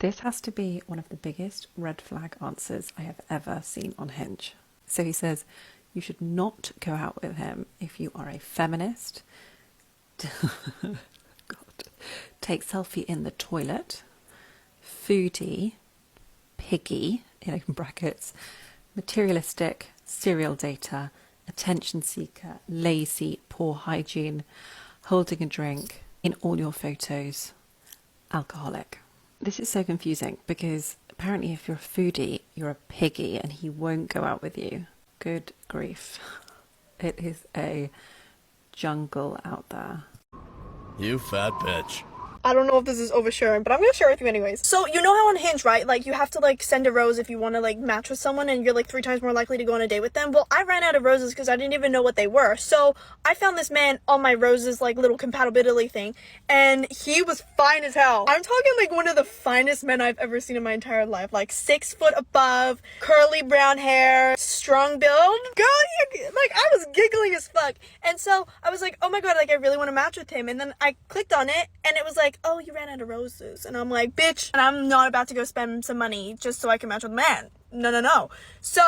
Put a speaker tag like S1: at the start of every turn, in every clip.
S1: This has to be one of the biggest red flag answers I have ever seen on Hinge. So he says, you should not go out with him if you are a feminist, God, take selfie in the toilet, foodie, piggy, in open brackets, materialistic, serial dater, attention seeker, lazy, poor hygiene, holding a drink, in all your photos, alcoholic. This is so confusing because apparently if you're a foodie, you're a piggy and he won't go out with you. Good grief. It is a jungle out there.
S2: You fat bitch.
S3: I don't know if this is oversharing, but I'm gonna share it with you anyways. So, you know how on Hinge, right? Like, you have to, like, send a rose if you want to, like, match with someone and you're, like, 3 times more likely to go on a date with them? Well, I ran out of roses because I didn't even know what they were. So, I found this man on my roses, like, little compatibility thing, and he was fine as hell. I'm talking, like, one of the finest men I've ever seen in my entire life. Like, 6 foot above, curly brown hair, strong build. Girl, like, I was giggling as fuck. And so, I was like, oh my god, like, I really want to match with him. And then I clicked on it, and it was like, oh, you ran out of roses. And I'm like, bitch, and I'm not about to go spend some money just so I can match with a man. No. So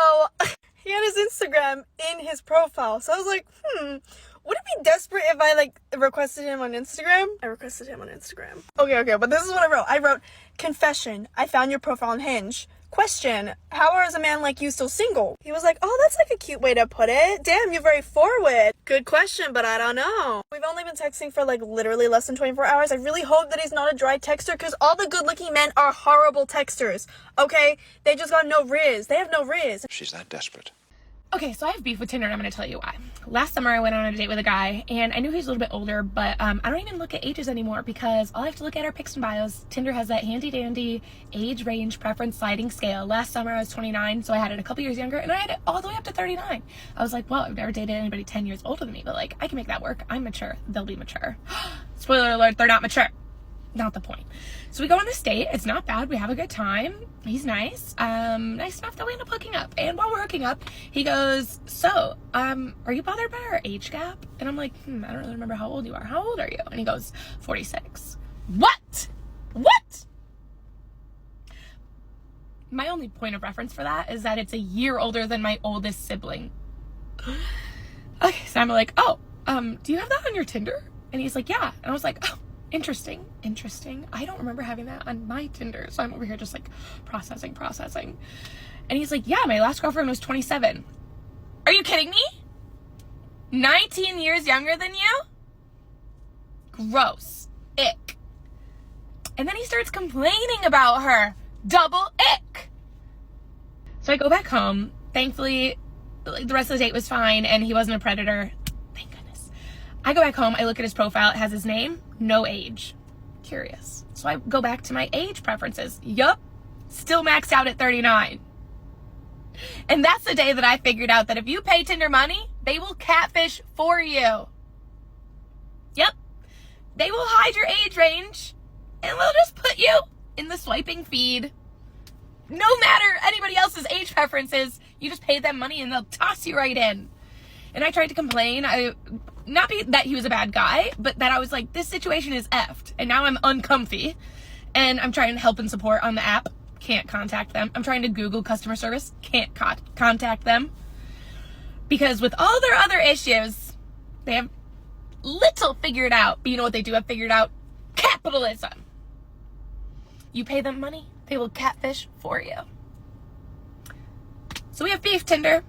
S3: he had his Instagram in his profile. So I was like, would it be desperate if I, like, requested him on Instagram? I requested him on Instagram. Okay, but this is what I wrote. I wrote, confession, I found your profile on Hinge. Question, how is a man like you still single? He was like, oh, that's like a cute way to put it. Damn, you're very forward. Good question, but I don't know. We've only been texting for, like, literally less than 24 hours. I really hope that he's not a dry texter because all the good-looking men are horrible texters, okay? They just got no riz. They have no riz.
S4: She's that desperate.
S5: Okay, so I have beef with Tinder and I'm going to tell you why. Last summer I went on a date with a guy and I knew he was a little bit older, but I don't even look at ages anymore because all I have to look at are pics and bios. Tinder has that handy dandy age range preference sliding scale. Last summer I was 29, so I had it a couple years younger and I had it all the way up to 39. I was like, well, I've never dated anybody 10 years older than me, but like I can make that work. I'm mature. They'll be mature. Spoiler alert, they're not mature. Not the point. So we go on this date. It's not bad. We have a good time. He's nice. Nice enough that we end up hooking up. And while we're hooking up, he goes, so, are you bothered by our age gap? And I'm like, I don't really remember how old you are. How old are you? And he goes, 46. What? My only point of reference for that is that it's a year older than my oldest sibling. Okay, so I'm like, oh, do you have that on your Tinder? And he's like, yeah. And I was like, oh, interesting. I don't remember having that on my Tinder. So I'm over here just like processing. And he's like, yeah, my last girlfriend was 27. Are you kidding me? 19 years younger than you? Gross. Ick. And then he starts complaining about her. Double ick. So I go back home. Thankfully, like, the rest of the date was fine and he wasn't a predator. Thank goodness. I go back home. I look at his profile. It has his name. No age. Curious. So I go back to my age preferences. Yup. Still maxed out at 39. And that's the day that I figured out that if you pay Tinder money, they will catfish for you. Yep. They will hide your age range and they'll just put you in the swiping feed. No matter anybody else's age preferences, you just pay them money and they'll toss you right in. And I tried to complain. Not that he was a bad guy, but that I was like, this situation is effed. And now I'm uncomfy. And I'm trying to help and support on the app. Can't contact them. I'm trying to Google customer service. Can't contact them. Because with all their other issues, they have little figured out. But you know what they do have figured out? Capitalism. You pay them money, they will catfish for you. So we have beef, Tinder.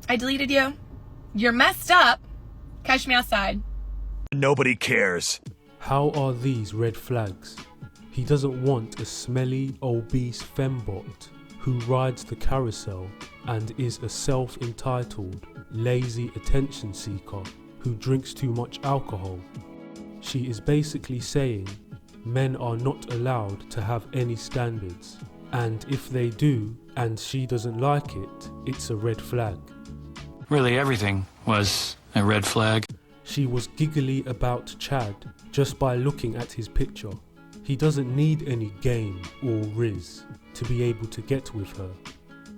S5: I deleted you. You're messed up. Catch me outside.
S2: Nobody cares.
S6: How are these red flags? He doesn't want a smelly, obese fembot who rides the carousel and is a self-entitled, lazy attention seeker who drinks too much alcohol. She is basically saying men are not allowed to have any standards, and if they do and she doesn't like it, it's a red flag.
S7: Really, everything was a red flag.
S6: She was giggly about Chad just by looking at his picture. He doesn't need any game or riz to be able to get with her.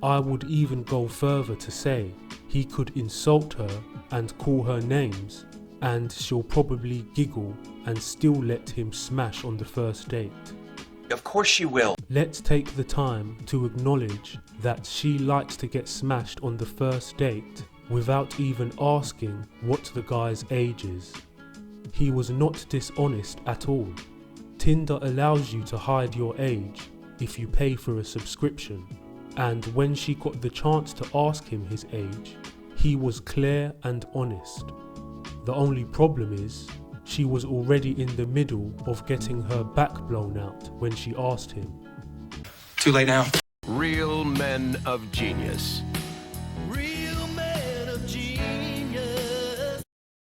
S6: I would even go further to say he could insult her and call her names, and she'll probably giggle and still let him smash on the first date.
S4: Of course she will.
S6: Let's take the time to acknowledge that she likes to get smashed on the first date without even asking what the guy's age is. He was not dishonest at all. Tinder allows you to hide your age if you pay for a subscription, and when she got the chance to ask him his age, he was clear and honest. The only problem is, she was already in the middle of getting her back blown out when she asked him.
S4: Too late now.
S8: Real men of genius.